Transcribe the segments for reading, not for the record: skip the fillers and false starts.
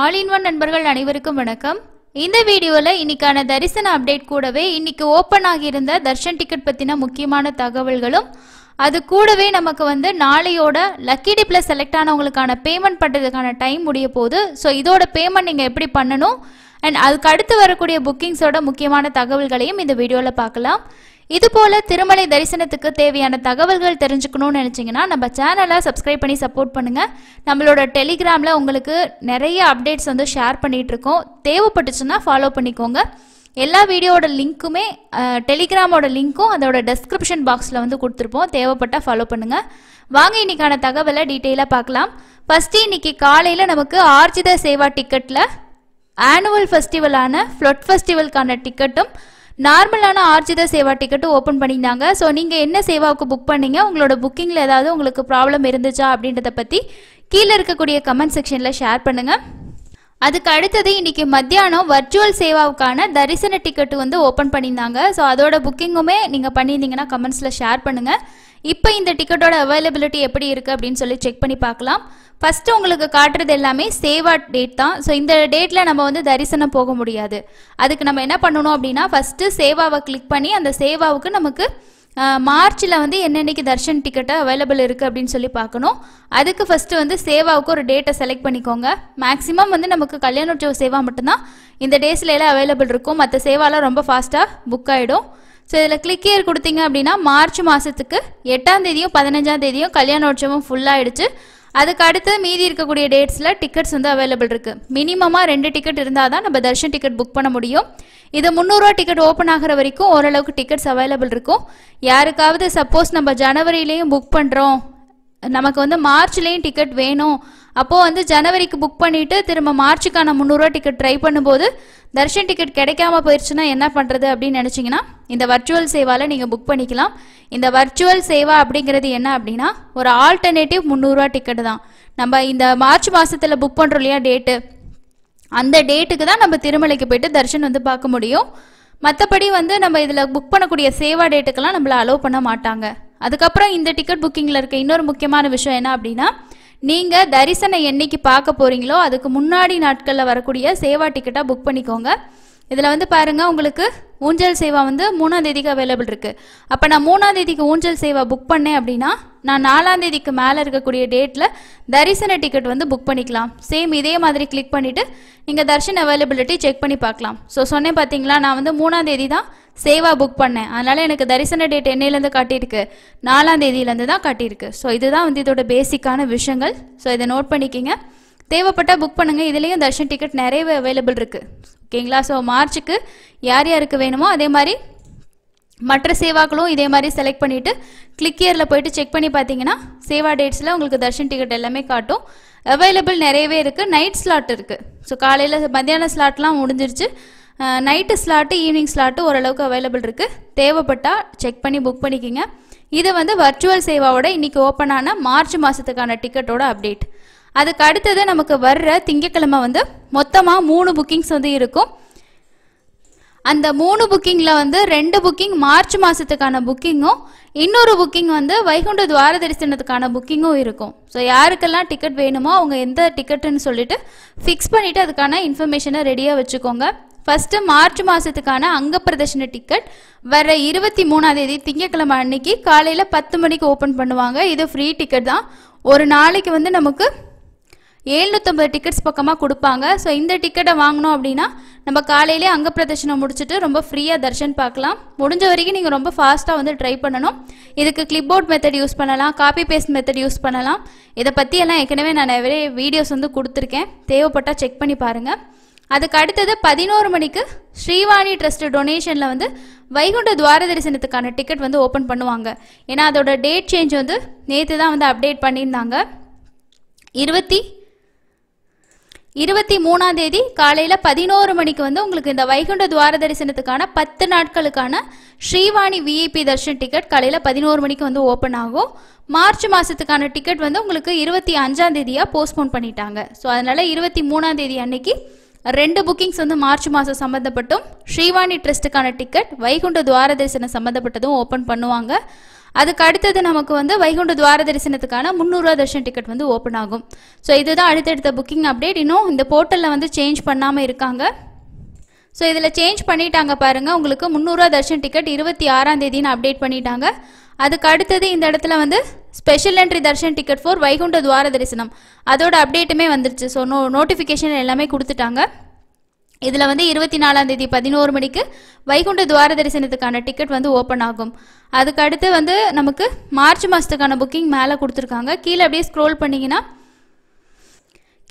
All in one நண்பர்கள் அனைவருக்கும் வணக்கம். இந்த வீடியோல இன்னைக்கான தரிசன அப்டேட் கூடவே இன்னைக்கு ஓபன் ஆகியிருந்த தர்ஷன் டிக்கெட் பத்தின முக்கியமான தகவல்களும் அது கூடவே நமக்கு நாளையோட லக்கி டிப்ல செலக்ட் ஆனவங்களுக்கான பேமெண்ட் பண்றதுக்கான டைம் முடிய போகுது. ஸோ இதோட பேமெண்ட் நீங்க எப்படி பண்ணணும் அண்ட் அதுக்கு அடுத்து வரக்கூடிய புக்கிங்ஸோட முக்கியமான தகவல்களையும் இந்த வீடியோவில் பார்க்கலாம். இதுபோல் திருமலை தரிசனத்துக்கு தேவையான தகவல்கள் தெரிஞ்சுக்கணும்னு நினச்சிங்கன்னா நம்ம சேனலை சப்ஸ்கிரைப் பண்ணி சப்போர்ட் பண்ணுங்கள். நம்மளோட டெலிகிராமில் உங்களுக்கு நிறைய அப்டேட்ஸ் ஷேர் பண்ணிகிட்ருக்கோம். தேவைப்பட்டுச்சுன்னா ஃபாலோ பண்ணிக்கோங்க. எல்லா வீடியோட லிங்க்குமே டெலிகிராமோட லிங்க்கும் அதோட டெஸ்கிரிப்ஷன் பாக்ஸில் கொடுத்துருப்போம். தேவைப்பட்டால் ஃபாலோ பண்ணுங்கள். வாங்க இன்னைக்கான தகவலை டீட்டெயிலாக பார்க்கலாம். ஃபஸ்ட்டு இன்னைக்கு காலையில் நமக்கு ஆர்ஜித சேவா டிக்கெட்டில் ஆனுவல் ஃபெஸ்டிவலான ஃப்ளட் ஃபெஸ்டிவலுக்கான டிக்கெட்டும் நார்மலான ஆர்ஜித சேவா டிக்கெட்டும் ஓப்பன் பண்ணியிருந்தாங்க. ஸோ நீங்கள் என்ன சேவாவுக்கு புக் பண்ணீங்க, உங்களோட புக்கிங்கில் ஏதாவது உங்களுக்கு ப்ராப்ளம் இருந்துச்சா அப்படின்றத பற்றி கீழே இருக்கக்கூடிய கமெண்ட் செக்ஷனில் ஷேர் பண்ணுங்கள். அதுக்கு அடுத்தது இன்றைக்கி மத்தியானம் வர்ச்சுவல் சேவாவுக்கான தரிசன டிக்கெட்டு ஓப்பன் பண்ணியிருந்தாங்க. ஸோ அதோட புக்கிங்குமே நீங்கள் பண்ணியிருந்தீங்கன்னா கமெண்ட்ஸில் ஷேர் பண்ணுங்கள். இப்போ இந்த டிக்கெட்டோட அவைலபிலிட்டி எப்படி இருக்குது அப்படின்னு சொல்லி செக் பண்ணி பார்க்கலாம். ஃபஸ்ட்டு உங்களுக்கு காட்டுறது எல்லாமே சேவா டேட் தான். ஸோ இந்த டேட்டில் நம்ம தரிசனம் போக முடியாது. அதுக்கு நம்ம என்ன பண்ணணும் அப்படின்னா ஃபஸ்ட்டு சேவாவை கிளிக் பண்ணி அந்த சேவாவுக்கு நமக்கு மார்ச்சில் என்னென்னைக்கு தர்ஷன் டிக்கெட்டு அவைலபிள் இருக்குது அப்படின்னு சொல்லி பார்க்கணும். அதுக்கு ஃபஸ்ட்டு சேவாவுக்கு ஒரு டேட்டை செலக்ட் பண்ணிக்கோங்க. மேக்ஸிமம் நமக்கு கல்யாணோற்சவ சேவா மட்டும்தான் இந்த டேஸில் எல்லாம் அவைலபிள் இருக்கும். மற்ற சேவாலாம் ரொம்ப ஃபாஸ்ட்டாக புக் ஆகிடும். ஸோ இதில் கிளிக் ஹியர் கொடுத்தீங்க அப்படின்னா மார்ச் மாதத்துக்கு 8ஆம் தேதியும் 15ஆம் தேதியும் கல்யாணோற்சவம் ஃபுல்லாகிடுச்சு. அதுக்கு அடுத்து மீதி இருக்கக்கூடிய டேட்ஸில் டிக்கெட்ஸ் அவைலபிள் இருக்குது. மினிமமாக 2 டிக்கெட் இருந்தால் தான் நம்ம தர்ஷன் டிக்கெட் புக் பண்ண முடியும். இது 300 ரூபா டிக்கெட் ஓப்பன் ஆகிற வரைக்கும் ஓரளவுக்கு டிக்கெட்ஸ் அவைலபிள் இருக்கும். யாருக்காவது சப்போஸ் நம்ம ஜனவரியிலையும் புக் பண்ணுறோம், நமக்கு மார்ச்லேயும் டிக்கெட் வேணும், அப்போது ஜனவரிக்கு புக் பண்ணிவிட்டு திரும்ப மார்ச்சுக்கான 300 ரூபா டிக்கெட் ட்ரை பண்ணும்போது தர்ஷன் டிக்கெட் கிடைக்காம போயிடுச்சுன்னா என்ன பண்ணுறது அப்படின்னு நினச்சிங்கன்னா இந்த வர்ச்சுவல் சேவாவில் நீங்கள் புக் பண்ணிக்கலாம். இந்த வர்ச்சுவல் சேவா அப்படிங்கிறது என்ன அப்படின்னா ஒரு ஆல்டர்னேட்டிவ் 300 ரூபா டிக்கெட்டு தான். நம்ம இந்த மார்ச் மாதத்தில் புக் பண்ணுறோம் இல்லையா டேட்டு, அந்த டேட்டுக்கு தான் நம்ம திருமலைக்கு போய்ட்டு தர்ஷன் பார்க்க முடியும். மற்றபடி நம்ம இதில் புக் பண்ணக்கூடிய சேவா டேட்டுக்கெல்லாம் நம்மளை அலோவ் பண்ண மாட்டாங்க. அதுக்கப்புறம் இந்த டிக்கெட் புக்கிங்கில் இருக்க இன்னொரு முக்கியமான விஷயம் என்ன அப்படின்னா நீங்கள் தரிசனம் என்னைக்கு பார்க்க போகிறீங்களோ அதுக்கு முன்னாடி நாட்களில் வரக்கூடிய சேவா டிக்கெட்டாக புக் பண்ணிக்கோங்க. இதில் பாருங்கள், உங்களுக்கு ஊஞ்சல் சேவா 3ஆம் தேதிக்கு அவைலபிள் இருக்குது. அப்போ நான் 3ஆம் தேதிக்கு ஊஞ்சல் சேவா புக் பண்ணேன் அப்படின்னா நான் 4ஆம் தேதிக்கு மேலே இருக்கக்கூடிய டேட்டில் தரிசன டிக்கெட் புக் பண்ணிக்கலாம். சேம் இதே மாதிரி கிளிக் பண்ணிவிட்டு நீங்கள் தர்ஷன் அவைலபிலிட்டி செக் பண்ணி பார்க்கலாம். ஸோ சொன்னேன் பார்த்தீங்களா, நான் 3ஆம் தேதி தான் சேவா புக் பண்ணேன். அதனால் எனக்கு தரிசன டேட் என்னையிலேருந்து காட்டியிருக்கு, 4ஆம் தேதியிலேருந்து தான் காட்டியிருக்கு. ஸோ இதுதான் இதோட பேசிக்கான விஷயங்கள். ஸோ இதை நோட் பண்ணிக்கிங்க. தேவைப்பட்டால் புக் பண்ணுங்கள். இதுலேயும் தர்ஷன் டிக்கெட் நிறையவே அவைலபிள் இருக்குது. ஓகேங்களா? ஸோ மார்ச்சுக்கு யார் யாருக்கு வேணுமோ அதே மாதிரி மற்ற சேவாக்களும் இதே மாதிரி செலக்ட் பண்ணிவிட்டு கிளிக் இயரில் போய்ட்டு செக் பண்ணி பார்த்தீங்கன்னா சேவா டேட்ஸில் உங்களுக்கு தர்ஷன் டிக்கெட் எல்லாமே காட்டும். அவைலபிள் நிறையவே இருக்குது. நைட் ஸ்லாட் இருக்குது. ஸோ காலையில் மத்தியான ஸ்லாட்லாம் முடிஞ்சிருச்சு. நைட்டு ஸ்லாட்டு ஈவினிங் ஸ்லாட்டு ஓரளவுக்கு அவைலபிள் இருக்குது. தேவைப்பட்டால் செக் பண்ணி புக் பண்ணிக்கிங்க. இது வர்ச்சுவல் சேவாவோட இன்றைக்கி ஓப்பன் ஆன மார்ச் மாதத்துக்கான டிக்கெட்டோட அப்டேட். அதுக்கு அடுத்தது நமக்கு வர்ற திங்கக்கிழமை மொத்தமாக 3 புக்கிங்ஸ் இருக்கும். அந்த 3 புக்கிங்கில் 2 புக்கிங் மார்ச் மாதத்துக்கான புக்கிங்கும் இன்னொரு புக்கிங் வைகுண்ட துவார தரிசனத்துக்கான புக்கிங்கும் இருக்கும். ஸோ யாருக்கெல்லாம் டிக்கெட் வேணுமோ அவங்க எந்த டிக்கெட்டுன்னு சொல்லிட்டு ஃபிக்ஸ் பண்ணிவிட்டு அதுக்கான இன்ஃபர்மேஷனை ரெடியாக வச்சுக்கோங்க. ஃபஸ்ட்டு மார்ச் மாதத்துக்கான அங்க பிரதர்ஷன டிக்கெட் வர 23ஆம் தேதி திங்கக்கிழமை அன்னைக்கு காலையில் 10 மணிக்கு ஓப்பன் பண்ணுவாங்க. இது ஃப்ரீ டிக்கெட் தான். ஒரு நாளைக்கு நமக்கு 750 டிக்கெட்ஸ் பக்கமாக கொடுப்பாங்க. ஸோ இந்த டிக்கெட்டை வாங்கினோம் அப்படின்னா நம்ம காலையிலே அங்க பிரதர்ஷனம் முடிச்சுட்டு ரொம்ப ஃப்ரீயாக தர்ஷன் பார்க்கலாம். முடிஞ்ச வரைக்கும் நீங்கள் ரொம்ப ஃபாஸ்ட்டாக ட்ரை பண்ணணும். இதுக்கு கிளிப்போர்ட் மெத்தட் யூஸ் பண்ணலாம், காப்பி பேஸ்ட் மெத்தட் யூஸ் பண்ணலாம். இதை பற்றி எல்லாம் ஏற்கனவே நான் நிறைய வீடியோஸ் கொடுத்துருக்கேன். தேவைப்பட்டால் செக் பண்ணி பாருங்கள். அதுக்கு அடுத்தது 11 மணிக்கு ஸ்ரீவாணி ட்ரஸ்ட் டொனேஷனில் வைகுண்ட துவார தரிசனத்துக்கான டிக்கெட் ஓப்பன் பண்ணுவாங்க. ஏன்னா அதோட டேட் சேஞ்ச் நேற்று தான் அப்டேட் பண்ணியிருந்தாங்க. 23ஆம் தேதி காலையில் 11 மணிக்கு உங்களுக்கு இந்த வைகுண்ட துவார தரிசனத்துக்கான 10 நாட்களுக்கான ஸ்ரீவாணி விஐபி தர்ஷன் டிக்கெட் காலையில் 11 மணிக்கு ஓப்பன் ஆகும். மார்ச் மாதத்துக்கான டிக்கெட் உங்களுக்கு 25ஆம் தேதியாக போஸ்ட்போன் பண்ணிட்டாங்க. ஸோ அதனால் 23ஆம் தேதி அன்னைக்கு 2 புக்கிங்ஸ் மார்ச் மாதம் சம்மந்தப்பட்டும் ஸ்ரீவாணி ட்ரஸ்ட்டுக்கான டிக்கெட் வைகுண்ட துவார தரிசனம் சம்மந்தப்பட்டதும் ஓப்பன் பண்ணுவாங்க. அதுக்கு அடுத்தது நமக்கு வந்து வைகுண்ட துவார தரிசனத்துக்கான 300 ரூபா தர்ஷன் டிக்கெட் வந்து ஓப்பன் ஆகும். ஸோ இதுதான் அடுத்தடுத்த புக்கிங் அப்டேட். இன்னும் இந்த போர்ட்டலில் வந்து சேஞ்ச் பண்ணாமல் இருக்காங்க. ஸோ இதில் சேஞ்ச் பண்ணிட்டாங்க பாருங்கள். உங்களுக்கு 300 ரூபா தர்ஷன் டிக்கெட் 26ஆம் தேதின்னு அப்டேட் பண்ணிட்டாங்க. அதுக்கு அடுத்தது இந்த இடத்துல வந்து special entry darshan ticket for Vaikunta Dwara darshanam அதோட அப்டேட்டுமே வந்துருச்சு. ஸோ நோட்டிஃபிகேஷன் எல்லாமே கொடுத்துட்டாங்க. இதில் வந்து 24ஆம் தேதி 11 மணிக்கு வைகுண்ட துவார தரிசனத்துக்கான டிக்கெட் வந்து ஓப்பன் ஆகும். அதுக்கு அடுத்து வந்து நமக்கு மார்ச் மாதத்துக்கான புக்கிங் மேலே கொடுத்துருக்காங்க. கீழே அப்படியே ஸ்க்ரோல் பண்ணிங்கன்னா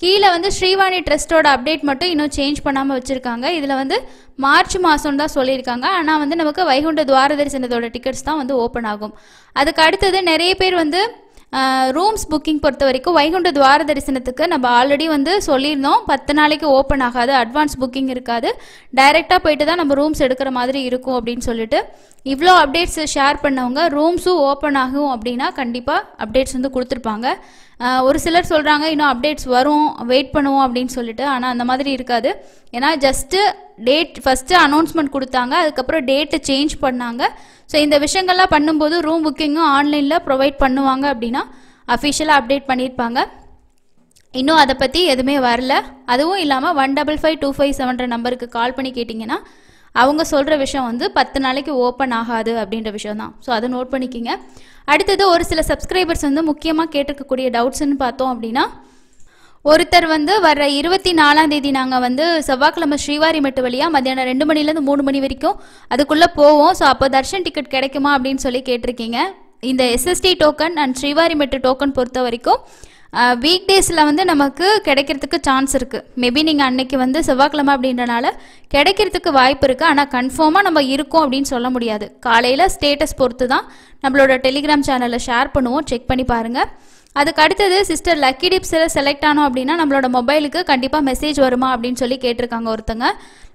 கீழே வந்து ஸ்ரீவாணி ட்ரஸ்ட்டோட அப்டேட் மட்டும் இன்னும் சேஞ்ச் பண்ணாமல் வச்சுருக்காங்க. இதில் வந்து மார்ச் மாதம் தான் சொல்லியிருக்காங்க. ஆனால் வந்து நமக்கு வைகுண்ட துவார தரிசனத்தோட டிக்கெட்ஸ் தான் வந்து ஓப்பன் ஆகும். அதுக்கு அடுத்தது நிறைய பேர் வந்து ரூம்ஸ் புக்கிங் பொறுத்த வரைக்கும் வைகுண்ட துவார தரிசனத்துக்கு நம்ம ஆல்ரெடி வந்து சொல்லியிருந்தோம் 10 நாளைக்கு ஓப்பன் ஆகாது, அட்வான்ஸ் புக்கிங் இருக்காது, டைரெக்டாக போயிட்டு தான் நம்ம ரூம்ஸ் எடுக்கிற மாதிரி இருக்கும் அப்படின்னு சொல்லிட்டு இவ்வளோ அப்டேட்ஸ் ஷேர் பண்ணவங்க ரூம்ஸும் ஓப்பன் ஆகும் அப்படின்னா கண்டிப்பாக அப்டேட்ஸ் வந்து கொடுத்துருப்பாங்க. ஒரு சிலர் சொல்கிறாங்க இன்னும் அப்டேட்ஸ் வரும் வெயிட் பண்ணுவோம் அப்படின்னு சொல்லிட்டு. ஆனால் அந்த மாதிரி இருக்காது. ஏன்னா ஜஸ்ட்டு டேட் ஃபஸ்ட்டு அனௌன்ஸ்மெண்ட் கொடுத்தாங்க, அதுக்கப்புறம் டேட்டு சேஞ்ச் பண்ணாங்க. ஸோ இந்த விஷயங்கள்லாம் பண்ணும்போது ரூம் புக்கிங்கும் ஆன்லைனில் ப்ரொவைட் பண்ணுவாங்க அப்படின்னா அஃபிஷியலாக அப்டேட் பண்ணியிருப்பாங்க. இன்னும் அதை பற்றி எதுவுமே வரல. அதுவும் இல்லாமல் 15525 நம்பருக்கு கால் பண்ணி கேட்டிங்கன்னா அவங்க சொல்கிற விஷயம் வந்து 10 நாளைக்கு ஓப்பன் ஆகாது அப்படின்ற விஷயம் தான். ஸோ அதை நோட் பண்ணிக்கிங்க. அடுத்தது ஒரு சில சப்ஸ்கிரைபர்ஸ் வந்து முக்கியமாக கேட்டிருக்கக்கூடிய டவுட்ஸ்ன்னு பார்த்தோம் அப்படின்னா, ஒருத்தர் வந்து வர 24ஆம் தேதி நாங்கள் வந்து செவ்வாய்க்கிழமை ஸ்ரீவாரிமெட்டு வழியாக மத்தியானம் 2 மணிலேருந்து 3 மணி வரைக்கும் அதுக்குள்ளே போவோம். ஸோ அப்போ தர்ஷன் டிக்கெட் கிடைக்குமா அப்படின்னு சொல்லி கேட்டிருக்கீங்க. இந்த SST token and Srivarimettu token பொறுத்த வரைக்கும் வீக் டேஸில் வந்து நமக்கு கிடைக்கிறதுக்கு சான்ஸ் இருக்குது. மேபி நீங்கள் அன்னைக்கு வந்து செவ்வாய்க்கிழமை அப்படின்றனால கிடைக்கிறதுக்கு வாய்ப்பு இருக்குது. ஆனால் கன்ஃபார்மாக நம்ம இருக்கோம் அப்படின்னு சொல்ல முடியாது. காலையில் ஸ்டேட்டஸ் பொறுத்து தான் நம்மளோட டெலிகிராம் சேனலில் ஷேர் பண்ணுவோம், செக் பண்ணி பாருங்கள். அதுக்கு அடுத்தது சிஸ்டர் லக்கி டிப்ஸில் செலக்ட் ஆனோம் அப்படின்னா நம்மளோட மொபைலுக்கு கண்டிப்பாக மெசேஜ் வருமா அப்படின்னு சொல்லி கேட்டிருக்காங்க ஒருத்தங்க.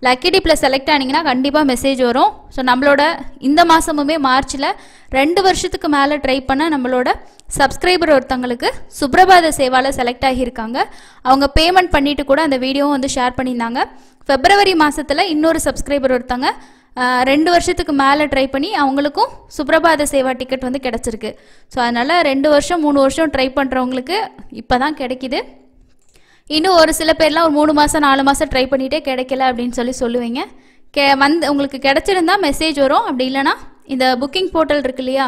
லக்கி டிப்பில் செலக்ட் ஆனிங்கன்னா கண்டிப்பாக மெசேஜ் வரும். ஸோ நம்மளோட இந்த மாதமுமே மார்ச்சில் 2 வருஷத்துக்கு மேலே ட்ரை பண்ண நம்மளோட சப்ஸ்கிரைபர் ஒருத்தங்களுக்கு சுப்ரபாத சேவாவில் செலக்ட் ஆகியிருக்காங்க. அவங்க பேமெண்ட் பண்ணிவிட்டு கூட அந்த வீடியோவும் வந்து ஷேர் பண்ணியிருந்தாங்க. பிப்ரவரி மாதத்தில் இன்னொரு சப்ஸ்கிரைபர் ஒருத்தங்க 2 வருஷத்துக்கு மேலே ட்ரை பண்ணி அவங்களுக்கும் சுப்ரபாத சேவா டிக்கெட் வந்து கிடச்சிருக்கு. ஸோ அதனால் 2 வருஷம் 3 வருஷம் ட்ரை பண்ணுறவங்களுக்கு இப்போ தான் கிடைக்கிது. இன்னும் ஒரு சில பேர்லாம் ஒரு 3 மாதம் 4 மாதம் ட்ரை பண்ணிகிட்டே கிடைக்கல அப்படின்னு சொல்லுவீங்க. உங்களுக்கு கிடச்சிருந்தா மெசேஜ் வரும். அப்படி இல்லைனா இந்த புக்கிங் போர்ட்டல் இருக்கு இல்லையா,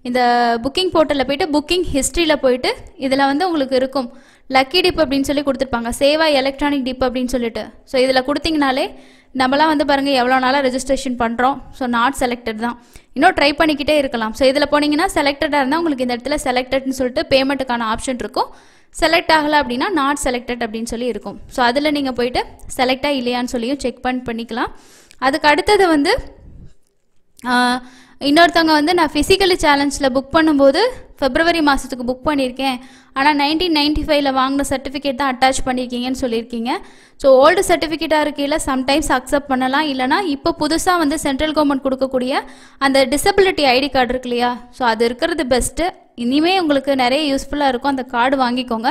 இந்த புக்கிங் போர்ட்டலில் போய்ட்டு புக்கிங் ஹிஸ்ட்ரியில் போயிட்டு இதில் வந்து உங்களுக்கு இருக்கும் லக்கி டிப் அப்படின்னு சொல்லி கொடுத்துருப்பாங்க, சேவா எலக்ட்ரானிக் டிப் அப்படின்னு சொல்லிட்டு. ஸோ இதில் கொடுத்தீங்கனாலே நம்மளாம் வந்து பாருங்கள் எவ்வளோ நாளாக ரெஜிஸ்ட்ரேஷன் பண்ணுறோம். ஸோ நாட் செலக்டட் தான், இன்னும் ட்ரை பண்ணிக்கிட்டே இருக்கலாம். ஸோ இதில் போனீங்கன்னா செலக்டடாக இருந்தால் உங்களுக்கு இந்த இடத்துல செலக்டட்னு சொல்லிட்டு பேமெண்ட்டுக்கான ஆப்ஷன் இருக்கும். செலக்ட் ஆகலை அப்படின்னா நாட் செலக்டட் அப்படின்னு சொல்லி இருக்கும். ஸோ அதில் நீங்கள் போயிட்டு செலக்டாக இல்லையான்னு சொல்லியும் செக் பண்ணிக்கலாம். அதுக்கு அடுத்தது வந்து இன்னொருத்தவங்க வந்து நான் ஃபிசிக்கலி சேலஞ்சில் புக் பண்ணும்போது பிப்ரவரி மாதத்துக்கு புக் பண்ணியிருக்கேன், ஆனால் 1995 வாங்கின சர்டிஃபிகேட் தான் அட்டாச் பண்ணியிருக்கீங்கன்னு சொல்லியிருக்கீங்க. ஸோ ஓல்டு சர்டிஃபிகேட்டாக இருக்கையில் சம்டைம்ஸ் அக்செப்ட் பண்ணலாம். இல்லைனா இப்போ புதுசாக வந்து சென்ட்ரல் கவர்மெண்ட் கொடுக்கக்கூடிய அந்த டிசபிலிட்டி ஐடி கார்டு இருக்கு இல்லையா, ஸோ அது இருக்கிறது பெஸ்ட்டு. இனிமேல் உங்களுக்கு நிறைய யூஸ்ஃபுல்லாக இருக்கும், அந்த கார்டு வாங்கிக்கோங்க.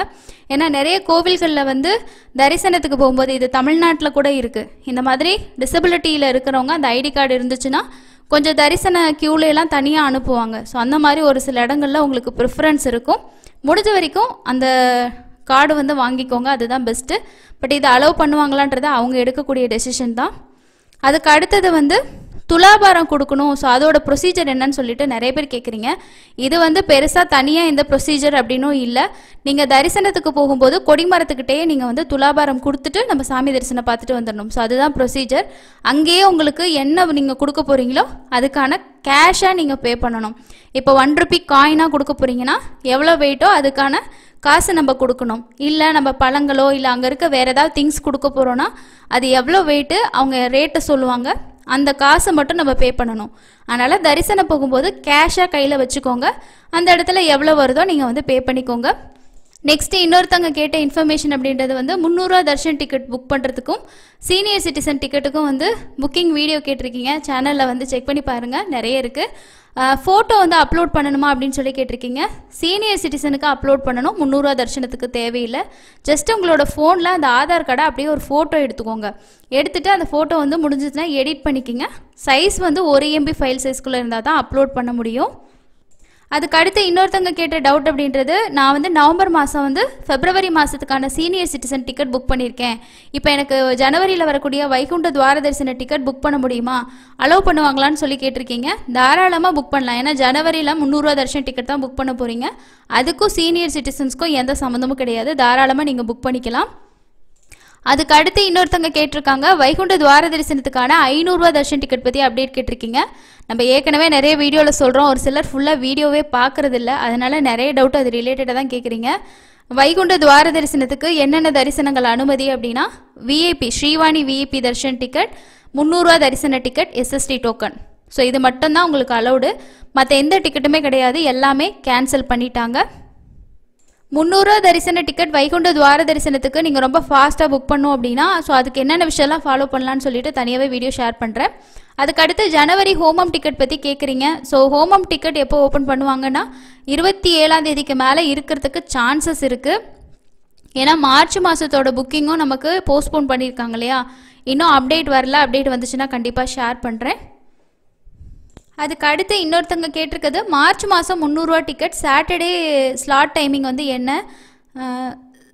ஏன்னா நிறைய கோவில்களில் வந்து தரிசனத்துக்கு போகும்போது, இது தமிழ்நாட்டில் கூட இருக்குது, இந்த மாதிரி டிசபிலிட்டியில் இருக்கிறவங்க அந்த ஐடி கார்டு இருந்துச்சுன்னா கொஞ்சம் தரிசன கியூலாம் தனியாக அனுப்புவாங்க. ஸோ அந்த மாதிரி ஒரு சில இடங்களில் உங்களுக்கு ப்ரிஃபரன்ஸ் இருக்கும். முடிஞ்ச வரைக்கும் அந்த கார்டு வந்து வாங்கிக்கோங்க, அதுதான் பெஸ்ட்டு. பட் இதை அலோவ் பண்ணுவாங்களான்றதை அவங்க எடுக்கக்கூடிய டெசிஷன் தான். அதுக்கு அடுத்தது வந்து துலாபாரம் கொடுக்கணும். ஸோ அதோட ப்ரொசீஜர் என்னன்னு சொல்லிட்டு நிறைய பேர் கேட்குறீங்க. இது வந்து பெருசாக தனியாக இந்த ப்ரொசீஜர் அப்படின்னும் இல்லை. நீங்கள் தரிசனத்துக்கு போகும்போது கொடிமரத்துக்கிட்டே நீங்கள் வந்து துலாபாரம் கொடுத்துட்டு நம்ம சாமி தரிசனம் பார்த்துட்டு வந்துடணும். ஸோ அதுதான் ப்ரொசீஜர். அங்கேயே உங்களுக்கு என்ன நீங்கள் கொடுக்க போகிறீங்களோ அதுக்கான கேஷாக நீங்கள் பே பண்ணணும். இப்போ 1 ரூபி காயினாக கொடுக்க போகிறீங்கன்னா எவ்வளோ வெயிட்டோ அதுக்கான காசு நம்ம கொடுக்கணும். இல்லை நம்ம பழங்களோ இல்லை அங்கே இருக்க வேறு ஏதாவது திங்ஸ் கொடுக்க போகிறோன்னா அது எவ்வளோ வெயிட்டு அவங்க ரேட்டை சொல்லுவாங்க, அந்த காசை மட்டும் நம்ம பே பண்ணணும். அதனால் தரிசனம் போகும்போது கேஷாக கையில் வச்சுக்கோங்க. அந்த இடத்துல எவ்வளோ வருதோ நீங்கள் வந்து பே பண்ணிக்கோங்க. நெக்ஸ்ட்டு இன்னொருத்தவங்க கேட்ட இன்ஃபர்மேஷன் அப்படின்றது வந்து 300 ரூபா தர்ஷன் டிக்கெட் புக் பண்ணுறதுக்கும் சீனியர் சிட்டிசன் டிக்கெட்டுக்கும் வந்து புக்கிங் வீடியோ கேட்டிருக்கீங்க. சேனலில் வந்து செக் பண்ணி பாருங்கள், நிறைய இருக்குது. ஃபோட்டோ வந்து அப்லோட் பண்ணணுமா அப்படின்னு சொல்லி கேட்டிருக்கீங்க. சீனியர் சிட்டிசனுக்கு அப்லோட் பண்ணணும், 300 ரூபா தர்ஷனத்துக்கு தேவையில்லை. ஜஸ்ட் உங்களோட ஃபோனில் அந்த ஆதார் கார்டை அப்படியே ஒரு ஃபோட்டோ எடுத்துக்கோங்க. எடுத்துகிட்டு அந்த ஃபோட்டோ வந்து முடிஞ்சதுன்னா எடிட் பண்ணிக்கிங்க. சைஸ் வந்து 1 MB ஃபைல் சைஸ்க்குள்ளே இருந்தால் தான் அப்லோட் பண்ண முடியும். அதுக்கு அடுத்து இன்னொருத்தங்க கேட்ட டவுட் அப்படின்றது, நான் வந்து நவம்பர் மாதம் வந்து பிப்ரவரி மாதத்துக்கான சீனியர் சிட்டிசன் டிக்கெட் புக் பண்ணியிருக்கேன். இப்போ எனக்கு ஜனவரியில் வரக்கூடிய வைகுண்ட துவார தரிசன டிக்கெட் புக் பண்ண முடியுமா, அலோவ் பண்ணுவாங்களான்னு சொல்லி கேட்டிருக்கீங்க. தாராளமாக புக் பண்ணலாம். ஏன்னா ஜனவரியில் 300 ரூபா தரிசன டிக்கெட் தான் புக் பண்ண போகிறீங்க. அதுக்கும் சீனியர் சிட்டிசன்ஸ்க்கும் எந்த சம்மந்தமும் கிடையாது. தாராளமாக நீங்கள் புக் பண்ணிக்கலாம். அதுக்கு அடுத்து இன்னொருத்தங்க கேட்டிருக்காங்க, வைகுண்ட துவார தரிசனத்துக்கான 500 ரூபா தர்ஷன் டிக்கெட் பற்றி அப்டேட் கேட்டிருக்கீங்க. நம்ம ஏற்கனவே நிறைய வீடியோவில் சொல்கிறோம், ஒரு சிலர் ஃபுல்லாக வீடியோவே பார்க்குறதில்ல. அதனால் நிறைய டவுட் அது ரிலேட்டடாக தான் கேட்குறீங்க. வைகுண்ட துவார தரிசனத்துக்கு என்னென்ன தரிசனங்கள் அனுமதி அப்படின்னா, VIP Srivani VIP Darshan ticket, 300 ரூபா தரிசன டிக்கெட், எஸ்எஸ்டி டோக்கன். ஸோ இது மட்டும்தான் உங்களுக்கு அலௌடு. மற்ற எந்த டிக்கெட்டுமே கிடையாது, எல்லாமே கேன்சல் பண்ணிட்டாங்க. 300 ரூபா தரிசன டிக்கெட் வைகுண்ட துவார தரிசனத்துக்கு நீங்கள் ரொம்ப ஃபாஸ்ட்டாக புக் பண்ணோம் அப்படின்னா, ஸோ அதுக்கு என்னென்ன விஷயம்லாம் ஃபாலோ பண்ணலான்னு சொல்லிட்டு தனியாகவே வீடியோ ஷேர் பண்ணுறேன். அதுக்கடுத்து ஜனவரி ஹோமம் டிக்கெட் பற்றி கேட்குறீங்க. ஸோ ஹோமம் டிக்கெட் எப்போ ஓப்பன் பண்ணுவாங்கன்னா 27ஆம் தேதிக்கு மேலே இருக்கிறதுக்கு சான்சஸ் இருக்குது. ஏன்னா மார்ச் மாதத்தோட புக்கிங்கும் நமக்கு போஸ்ட்போன் பண்ணியிருக்காங்க இல்லையா. இன்னும் அப்டேட் வரல. அப்டேட் வந்துச்சுன்னா கண்டிப்பாக ஷேர் பண்ணுறேன். அதுக்கு அடுத்து இன்னொருத்தங்க கேட்டிருக்குது, மார்ச் மாதம் 300 ரூபா டிக்கெட் சாட்டர்டே ஸ்லாட் டைமிங் வந்து என்ன,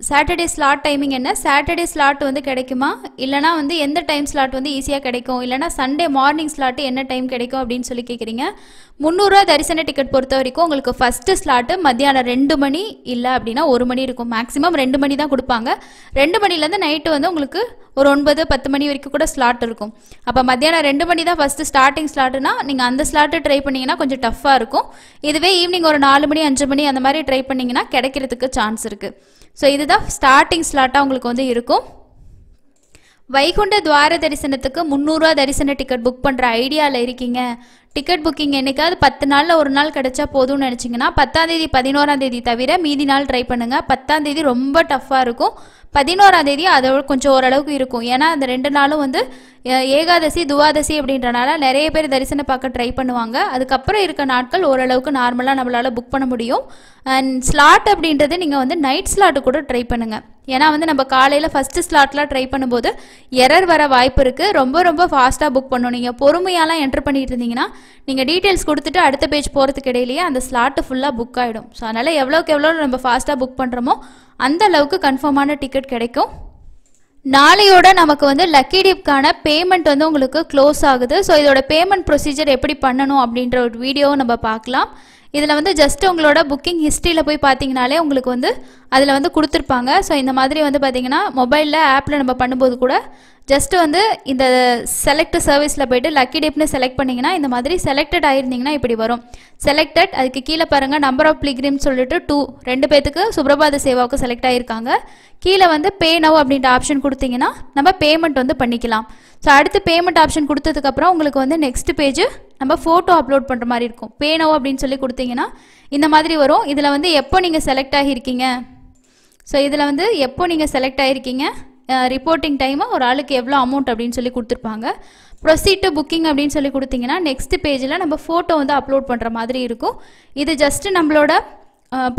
சாட்டர்டே ஸ்லாட் டைமிங் என்ன, சாட்டர்டே ஸ்லாட் வந்து கிடைக்குமா, இல்லைனா வந்து எந்த டைம் ஸ்லாட் வந்து ஈஸியாக கிடைக்கும், இல்லைனா சண்டே மார்னிங் ஸ்லாட்டு என்ன டைம் கிடைக்கும் அப்படின்னு சொல்லி கேட்குறீங்க. 300 ரூபா தரிசன டிக்கெட் பொறுத்த வரைக்கும் உங்களுக்கு ஃபஸ்ட்டு ஸ்லாட்டு மத்தியானம் 2 மணி இல்லை அப்படின்னா 1 மணி இருக்கும். மேக்ஸிமம் 2 மணி தான் கொடுப்பாங்க. 2 மணிலேருந்து நைட்டு வந்து உங்களுக்கு ஒரு 9-10 மணி வரைக்கும் கூட ஸ்லாட் இருக்கும். அப்போ மத்தியானம் 2 மணி தான் ஃபஸ்ட்டு ஸ்டார்டிங் ஸ்லாட்டுனா நீங்கள் அந்த ஸ்லாட்டு ட்ரை பண்ணிங்கன்னா கொஞ்சம் டஃப்பாக இருக்கும். இதுவே ஈவினிங் ஒரு 4 மணி 5 மணி அந்த மாதிரி ட்ரை பண்ணிங்கன்னா கிடைக்கிறதுக்கு சான்ஸ் இருக்குது. ஸோ இதுதான் ஸ்டார்டிங் ஸ்லாட்டாக உங்களுக்கு வந்து இருக்கும். வைகுண்ட துவார தரிசனத்துக்கு 300 ரூபா தரிசன டிக்கெட் புக் பண்ணுற ஐடியாவில் இருக்கீங்க. டிக்கெட் புக்கிங் என்னைக்காவது 10 நாளில் ஒரு நாள் கிடைச்சா போதும்னு நினச்சிங்கன்னா 10ஆம் தேதி 11ஆம் தேதி தவிர மீதி நாள் ட்ரை பண்ணுங்கள். 10ஆம் தேதி ரொம்ப டஃப்பாக இருக்கும். 11ஆம் தேதி அதோட கொஞ்சம் ஓரளவுக்கு இருக்கும். ஏன்னா அந்த 2 நாளும் வந்து ஏகாதசி துவாதசி அப்படின்றனால நிறைய பேர் தரிசனம் பார்க்க ட்ரை பண்ணுவாங்க. அதுக்கப்புறம் இருக்க நாட்கள் ஓரளவுக்கு நார்மலாக நம்மளால் புக் பண்ண முடியும். அண்ட் ஸ்லாட் அப்படின்றது நீங்கள் வந்து நைட் ஸ்லாட்டு கூட ட்ரை பண்ணுங்கள். ஏன்னா வந்து நம்ம காலையில் ஃபஸ்ட்டு ஸ்லாட்லாம் ட்ரை பண்ணும்போது எரர் வர வாய்ப்பு இருக்குது. ரொம்ப ரொம்ப ஃபாஸ்ட்டாக புக் பண்ணணும். நீங்கள் பொறுமையாலாம் என்ட்ரு பண்ணிட்டு இருந்தீங்கன்னா நீங்கள் டீட்டெயில்ஸ் கொடுத்துட்டு அடுத்த பேஜ் போகிறதுக்கு இடையிலேயே அந்த ஸ்லாட்டு ஃபுல்லாக புக் ஆகிடும். ஸோ அதனால் எவ்வளோக்கு எவ்வளோ நம்ம ஃபாஸ்ட்டாக புக் பண்ணுறோமோ அந்த அளவுக்கு கன்ஃபார்மான டிக்கெட் கிடைக்கும். நாளையோட நமக்கு வந்து லக்கி டிப்கான பேமெண்ட் வந்து உங்களுக்கு க்ளோஸ் ஆகுது. ஸோ இதோட பேமெண்ட் ப்ரொசீஜர் எப்படி பண்ணணும் அப்படின்ற ஒரு வீடியோவை நம்ம பார்க்கலாம். இதில் வந்து ஜஸ்ட் உங்களோட புக்கிங் ஹிஸ்ட்ரியில் போய் பார்த்தீங்கனாலே உங்களுக்கு வந்து அதில் வந்து கொடுத்துருப்பாங்க. ஸோ இந்த மாதிரி வந்து பார்த்தீங்கன்னா மொபைலில் ஆப்பில் நம்ம பண்ணும்போது கூட ஜஸ்ட் வந்து இந்த செலக்ட் சர்வீஸில் போய்ட்டு லக்கி டிப்னு செலக்ட் பண்ணிங்கன்னா இந்த மாதிரி செலக்டட் ஆகிருந்தீங்கன்னா இப்படி வரும். செலக்டட், அதுக்கு கீழே பாருங்கள் நம்பர் ஆஃப் பிலிகிரிம் சொல்லிட்டு 2 பேத்துக்கு சுப்ரபாத சேவாவுக்கு செலக்ட் ஆகியிருக்காங்க. கீழே வந்து பே நவ் அப்படின்ற ஆப்ஷன் கொடுத்தீங்கன்னா நம்ம பேமெண்ட் வந்து பண்ணிக்கலாம். ஸோ அடுத்து பேமெண்ட் ஆப்ஷன் கொடுத்ததுக்கப்புறம் உங்களுக்கு வந்து நெக்ஸ்ட் பேஜ் நம்ம ஃபோட்டோ அப்லோட் பண்ணுற மாதிரி இருக்கும். பே நவ் அப்படின்னு சொல்லி கொடுத்தீங்கன்னா இந்த மாதிரி வரும். இதில் வந்து எப்போ நீங்கள் செலக்ட் ஆகியிருக்கீங்க, ஸோ இதில் வந்து எப்போ நீங்கள் செலக்ட் ஆகியிருக்கீங்க, ரிப்போர்ட்டிங் டைமு, ஒரு ஆளுக்கு எவ்வளோ அமௌண்ட் அப்படின்னு சொல்லி கொடுத்துருப்பாங்க. ப்ரொசீட் டு புக்கிங் அப்படின்னு சொல்லி கொடுத்தீங்கன்னா நெக்ஸ்ட் பேஜில் நம்ம ஃபோட்டோ வந்து அப்லோட் பண்ணுற மாதிரி இருக்கும். இது ஜஸ்ட்டு நம்மளோட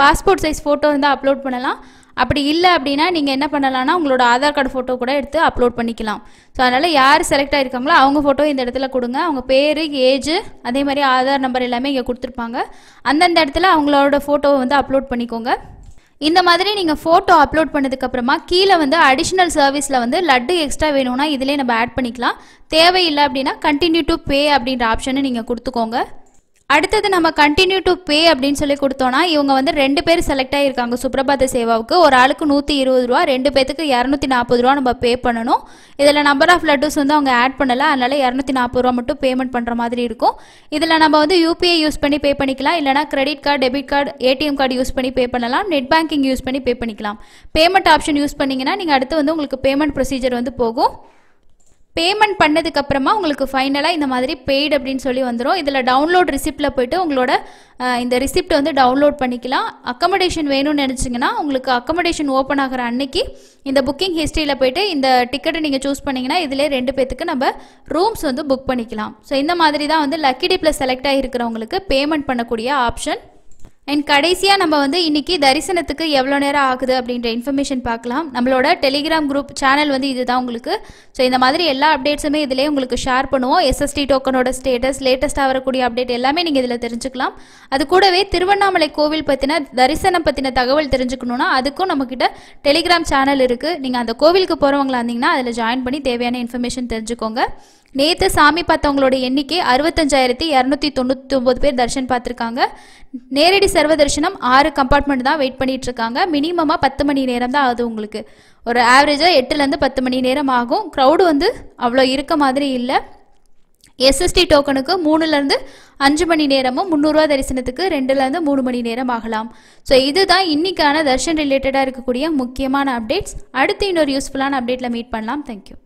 பாஸ்போர்ட் சைஸ் ஃபோட்டோ வந்து அப்லோட் பண்ணலாம். அப்படி இல்லை அப்படின்னா நீங்கள் என்ன பண்ணலாம்னா உங்களோட ஆதார் கார்டு ஃபோட்டோ கூட எடுத்து அப்லோட் பண்ணிக்கலாம். ஸோ அதனால் யார் செலக்ட் ஆகிருக்காங்களோ அவங்க ஃபோட்டோ இந்த இடத்துல கொடுங்க. அவங்க பேர், ஏஜ், அதே மாதிரி ஆதார் நம்பர் எல்லாமே இங்கே கொடுத்துருப்பாங்க. அந்தந்த இடத்துல அவங்களோட ஃபோட்டோவை வந்து அப்லோட் பண்ணிக்கோங்க. இந்த மாதிரி நீங்கள் ஃபோட்டோ அப்லோட் பண்ணதுக்கப்புறமா கீழே வந்து அடிஷ்னல் சர்வீஸில் வந்து லட்டு எக்ஸ்ட்ரா வேணும்னா இதிலே நம்ம ஆட் பண்ணிக்கலாம். தேவையில்லை அப்படின்னா கண்டினியூ டு பே அப்படின்ற ஆப்ஷனை நீங்கள் கொடுத்துக்கோங்க. அடுத்தது நம்ம கண்டினியூ டு பே அப்படின்னு சொல்லி கொடுத்தோன்னா இவங்க வந்து 2 பேர் செலக்ட் ஆகியிருக்காங்க சுப்ரபாத சேவாவுக்கு. ஒரு ஆளுக்கு 120 ரூபா, 2 பேத்துக்கு 240 ரூபா நம்ம பே பண்ணணும். இதில் நம்பர் ஆஃப் லட்டூஸ் வந்து அவங்க ஆட் பண்ணலை. அதனால் 240 ரூபா மட்டும் பேமெண்ட் பண்ணுற மாதிரி இருக்கும். இதில் நம்ம வந்து யூபிஐ யூஸ் பண்ணி பே பண்ணிக்கலாம். இல்லைனா credit card, debit card, ATM card use பண்ணி பே பண்ணலாம். நெட் பேங்கிங் யூஸ் பண்ணி பே பண்ணிக்கலாம். பேமெண்ட் ஆப்ஷன் யூஸ் பண்ணிங்கன்னா நீங்கள் அடுத்து வந்து உங்களுக்கு பேமெண்ட் ப்ரொசீஜர் வந்து போகும். பேமெண்ட் பண்ணதுக்கப்புறமா உங்களுக்கு ஃபைனலாக இந்த மாதிரி பெய்டு அப்படின்னு சொல்லி வந்துடும். இதில் டவுன்லோட் ரிசிப்டில் போய்ட்டு உங்களோட இந்த ரிசிப்ட் வந்து டவுன்லோட் பண்ணிக்கலாம். அக்கமடேஷன் வேணும்னு நினச்சிங்கன்னா உங்களுக்கு அக்கமடேஷன் ஓப்பன் ஆகிற அன்னைக்கு இந்த புக்கிங் ஹிஸ்ட்ரியில் போய்ட்டு இந்த டிக்கெட்டை நீங்கள் சூஸ் பண்ணிங்கன்னா இதிலே 2 பேத்துக்கு நம்ம ரூம்ஸ் வந்து புக் பண்ணிக்கலாம். ஸோ இந்த மாதிரி தான் வந்து லக்கி டிப்பில் செலக்ட் ஆகிருக்கிறவங்களுக்கு பேமெண்ட் பண்ணக்கூடிய ஆப்ஷன். அண்ட் கடைசியாக நம்ம வந்து இன்னைக்கு தரிசனத்துக்கு எவ்வளோ நேரம் ஆகுது அப்படின்ற இன்ஃபர்மேஷன் பார்க்கலாம். நம்மளோட டெலிகிராம் குரூப் சேனல் வந்து இதுதான் உங்களுக்கு. ஸோ இந்த மாதிரி எல்லா அப்டேட்ஸுமே இதிலே உங்களுக்கு ஷேர் பண்ணுவோம். எஸ்எஸ்டி டோக்கனோட ஸ்டேட்டஸ், லேட்டஸ்ட்டாக வரக்கூடிய அப்டேட் எல்லாமே நீங்கள் இதில் தெரிஞ்சுக்கலாம். அது கூடவே திருவண்ணாமலை கோவில் பற்றின தரிசனம் பற்றின தகவல் தெரிஞ்சுக்கணுன்னா அதுக்கும் நம்மக்கிட்ட டெலிகிராம் சேனல் இருக்குது. நீங்கள் அந்த கோவிலுக்கு போகிறவங்களா இருந்தீங்கன்னா அதில் ஜாயின் பண்ணி தேவையான இன்ஃபர்மேஷன் தெரிஞ்சுக்கோங்க. நேற்று சாமி பார்த்தவங்களோட எண்ணிக்கை 65,299 பேர் தரிசனம் பார்த்துருக்காங்க. நேரடி சர்வ தரிசனம் 6 கம்பார்ட்மெண்ட் தான் வெயிட் பண்ணிட்டு இருக்காங்க. மினிமமாக 10 மணி நேரம் தான் ஆகுது. உங்களுக்கு ஒரு ஆவரேஜாக 8லேருந்து 10 மணி நேரம் ஆகும். க்ரௌடு வந்து அவ்வளோ இருக்க மாதிரி இல்லை. எஸ்எஸ்டி டோக்கனுக்கு 3லேருந்து 5 மணி நேரமும், 300 ரூபா தரிசனத்துக்கு 2லேருந்து 3 மணி நேரம் ஆகலாம். ஸோ இதுதான் இன்னைக்கான தர்ஷன் ரிலேட்டடாக இருக்கக்கூடிய முக்கியமான அப்டேட்ஸ். அடுத்து இன்னொரு யூஸ்ஃபுல்லான அப்டேட்டில் மீட் பண்ணலாம். தேங்க்யூ.